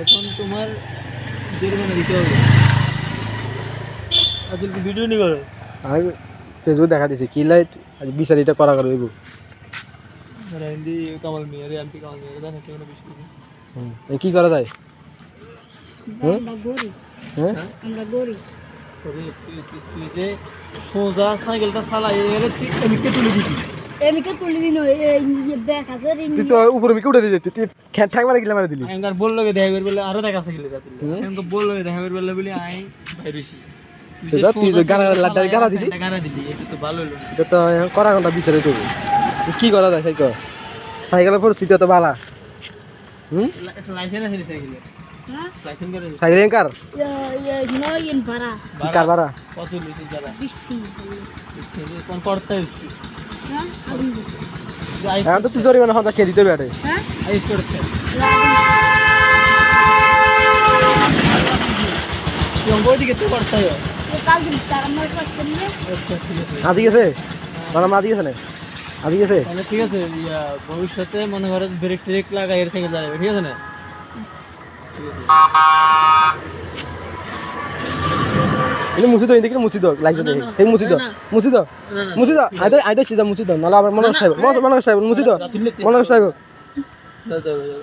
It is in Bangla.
এখন তোমার জরিমানা দিতে হবে। আজকে কি ভিডিও নি করো? আমি ফেসবুক দেখা দিছি কি লাইট আজ বিচারিটা করা করে হইব। মানে হিন্দি কামাল মিয়া রে এমপি কামাল মিয়া জানো কেন বেশি? কি করা যায়? আমরা গরি হ্যাঁ আমরা গরি তবে তুই যে সোজা সাইকেলটা চালাই গেলে তুই এমকে তুলে দিবি। এমকে তুলি দিন এই ব্যাগ আছে রিং তুই তো উপরে মিকে উঠে দিলি তুই খেট ঠাক মারে গিলা মারে দিলি। আঙ্গার বললো গে দেখা করবে আরো দেখা আছে গেলে রাতে। এমকে বললো গে দেখা করবে বলি আই বাইরেছি। তুই তো গানা লাড্ডা গানা দিলি। গানা দিলি এটা তো ভালো হলো। এটা তো করা ঘন্টা বিচারে দেবো। কি করা যায় সাইকেল? সাইকেলের পরিস্থিতি তো ভালো। লাইসেন্স আছে সাইকেলে? হ্যাঁ লাইসেন্স করে সাইকেল কার? নয় ইন ভাড়া কি কার ভাড়া? কত লিসেন্স যারা 20 কোন করতে হচ্ছে? হ্যাঁ আমি এখন তো তুই জরিমানা 50 টাকা দিতে হবে আরে। হ্যাঁ আইস করতে তুই অঙ্ক দিকে তো করতে হয়। কাল দিন তার আমার করতে নিয়ে আচ্ছা ঠিক আছে আজি গেছে? মারা মাজি গেছে না? আজি গেছে? তাহলে ঠিক আছে ভবিষ্যতে মনে করো ব্রেক ট্রেক লাগাই এর থেকে যাবে ঠিক আছে না? ঠিক আছে এনে মুছি দাও এদিকে মুছি দাও লাগছে দেখি এই মুছি দাও মুছি দাও মুছি দাও আইদা চিদা মুছি দাও নালা আবার মনে সাহেব মুছি দাও মনে সাহেব দাও দাও দাও